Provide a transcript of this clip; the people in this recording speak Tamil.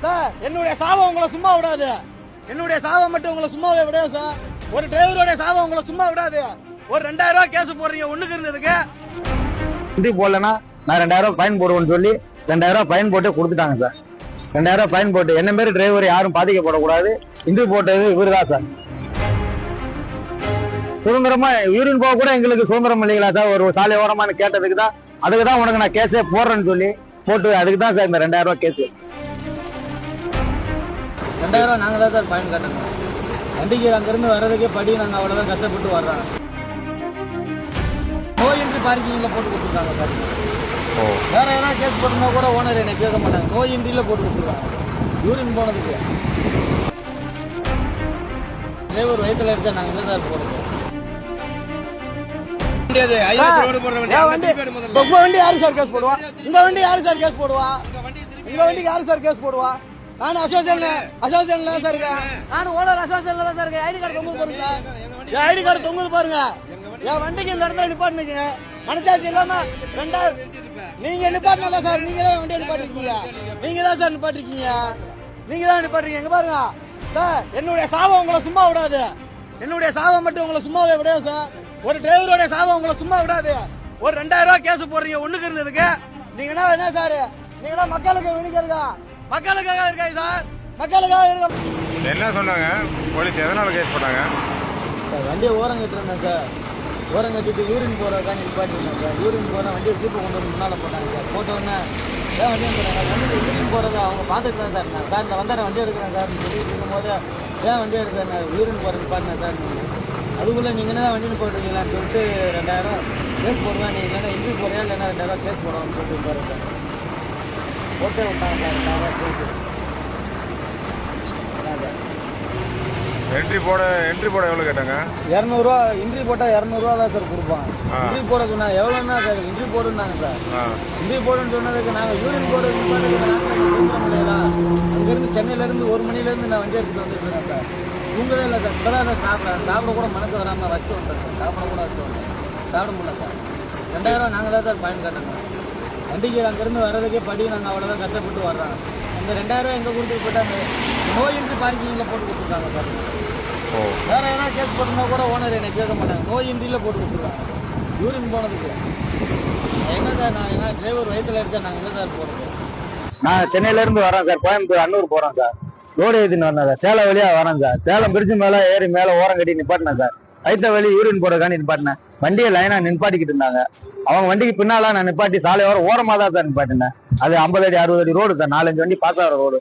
சார் என்னுடைய சாபம் உங்களை சும்மா விடாது. என்னுடைய சாபம் மட்டும் உங்களை சும்மாவே விடாது சார். ஒரு டிரைவருடைய சாபம் உங்களை சும்மா விடாது. ஒரு 2000 ரூபாய் கேஸ் போடுறீங்க ஒண்ணுக்கு இருந்ததுக்கு. ஹிந்தி போடலன்னா நான் 2000 ரூபாய் ஃபைன் போடுவேன்னு சொல்லி 2000 ரூபாய் ஃபைன் போட்டு கொடுத்துட்டாங்க சார். 2000 ரூபாய் ஃபைன் போட்டு என்ன மாரி டிரைவர் யாரும் பாதிக்கப்படக்கூடாது. ஹிந்தி போட்டது இவரு தான் சார். சுதந்திரமா யூரின் போக கூட எங்களுக்கு சுதந்திரம் இல்லைங்களா சார்? ஒரு சாலை ஓரமானு கேட்டதுக்கு தான், அதுக்கு தான் உனக்கு நான் கேஸே போடுறேன்னு சொல்லி போட்டு, அதுக்கு தான் சார் இந்த 2000 ரூபாய் கேஸ். 2000 ரூபாய் நாங்கள் தான் சார் ஃபைன் கட்டணும். வண்டிக்கு அங்கேருந்து வர்றதுக்கே படி நாங்கள் அவ்வளோதான் கஷ்டப்பட்டு வர்றோம். நோ என்ட்ரி பார்க்கிங்கில் போட்டு கொடுத்துருக்காங்க சார். வேற ஏதாவது கேஸ் போட்டுருந்தா கூட ஓனர் என்னை கேட்க மாட்டாங்க. நோ என்ட்ரியில் போட்டு கொடுத்துருக்காங்க. யூரின் போனதுக்கு டிரைவர் வயிற்றுல அடிச்சா நாங்கள் தான் சார் போடுறோம். உங்க வண்டி யாரு சார் கேஸ் போடுவா? உங்க வண்டி யாரு சார் கேஸ் போடுவா? உங்க வண்டிக்கு யாரு சார் கேஸ் போடுவா? நான் அசோசியேஷன்ல தான் சார் இருக்கேன். நான் ஓனர் அசோசியேஷன்ல தான் சார் இருக்கேன். ஐடி கார்டு தொங்குது பாருங்க. என் ஐடி கார்டு தொங்குது பாருங்க. என் வண்டிக்கு இந்த இடத்துல நிப்பாட்டுங்க. மனசாட்சி இல்லாம 2000 நீங்க நிப்பாட்டினா சார். நீங்க தான் வண்டியை நிப்பாட்டிருக்கீங்க. நீங்க தான் சார் நிப்பாட்டிருக்கீங்க. நீங்க தான் நிப்பாட்டிருக்கீங்க. எங்க பாருங்க சார். என்னுடைய சாபம் உங்களை சும்மா விடாது. என்னுடைய சாபம் மட்டும் உங்களை சும்மாவே விடாது சார். ஒரு டிரைவருடைய சாபம் உங்களை சும்மா விடாது. ஒரு 2000 ரூபாய் கேஸ் போடுறீங்க ஒண்ணுக்கு இருந்ததுக்கு. நீங்க என்ன சார்? நீங்க மக்களுக்கு வினிக்கிறதா? மக்களுக்காக இருக்காங்க சார். மக்களுக்காக இருக்க. என்ன சொன்னாங்க போலீஸ்? எதனால கேஸ் போட்டாங்க சார்? வண்டியை ஓரம் கட்டிருந்தேன் சார். ஓரம் கட்டிட்டு யூரின் போகிறதுக்காக நிப்பாட்டிருந்தேன் சார். யூரின் போனால் வண்டியை ஜீப்பை கொண்டு வந்து முன்னால் போட்டாங்க சார். போட்டோன்னே ஏன் வண்டி வந்துடுறாங்க? வண்டி யூரின் போகிறது அவங்க பார்த்துட்டு தான் சார். நான் சார் இந்த வந்தார வண்டி எடுக்கிறேன் சார் சொல்லிட்டு இருக்கும்போது ஏன் வண்டி எடுக்கிறேன் யூரின் போகிற நிப்பாட்டினேன் சார். அதுக்குள்ளே நீங்கள் என்ன வண்டின்னு போட்டுருக்கீங்களான்னு சொல்லிட்டு 2000 கேஸ் போடுவேன். நீங்கள் இல்லைன்னா இன்ட்ரி போடுறியா இல்லைன்னா 2000 ரூபா கேஸ் போடுவான்னு சொல்லிட்டு பாரு சார். ஓகே விட்டாங்க சார். 2000 ரூபா கேஸ். என்ட்ரி போட எவ்வளோ கேட்டாங்க? 200 ரூபா. இன்ட்ரி போட்டால் 200 ரூபா தான் சார் கொடுப்பான். இன்ட்ரி போட சொன்னாங்க. எவ்வளோன்னா சார் இன்ட்ரி போடுன்னாங்க சார். இன்ட்ரி போடுன்னு சொன்னதுக்கு நாங்கள் யூரின் போட இல்லைங்களா? அங்கேருந்து சென்னையிலேருந்து 1 மணிலேருந்து நான் வண்டி எடுத்துகிட்டு வந்துருக்கேன் சார். தூங்கவே இல்லை சார். இப்போதான் சார் சாப்பிட கூட மனசு வராமல் வச்சுட்டு வந்தேன் சார். சாப்பிட கூட வச்சுட்டு வந்தேன். சாப்பிட முடியல சார். 2000 ரூபா நாங்கள் தான் சார் ஃபைன் கட்டணும். வண்டிக்கு அங்கேருந்து வர்றதுக்கே படி நாங்கள் அவ்வளோதான் கஷ்டப்பட்டு வர்றோம். அந்த 2000 ரூபா எங்கே கொடுத்துட்டு போயிட்டாங்க? நோ என்ட்ரி பார்க்கிங்கில் போட்டு கொடுத்துருக்காங்க சார். வேற ஏதாவது கேஸ் போட்டிருந்தா கூட ஓனர் என்னை கேட்க மாட்டாங்க. நோ என்ட்ரியில் போட்டு கொடுத்துருக்காங்க. யூரின் போனதுக்கு என்ன சார்? நான் ஏன்னா டிரைவர் வயிற்றுல அடிச்சா நாங்கள் தான் சார் போடுறோம். நான் சென்னையிலேருந்து வரேன் சார். கோயம்புத்தூர் அன்னூர் போகிறேன் சார். லோடு ஏற்றின்னு வரேன் சார். சேலம் வழியாக வரேன் சார். சேலம் பிரிட்ஜு மேலே ஏறி மேலே ஓரம் கட்டி நிப்பாட்டினேன் சார். வயிற்ற வழி யூரின் போடுறதுக்காண்டி நிப்பாட்டினேன். வண்டியை லைனாக நிப்பாட்டிக்கிட்டு இருந்தாங்க. அவங்க வண்டிக்கு பின்னால நான் நிப்பாட்டி சாலை ஓரமாக தான் சார் நிப்பாட்டினேன். அது 50 அடி 60 அடி ரோடு சார். 4-5 வண்டி பாஸ் ஆகிற ரோடு.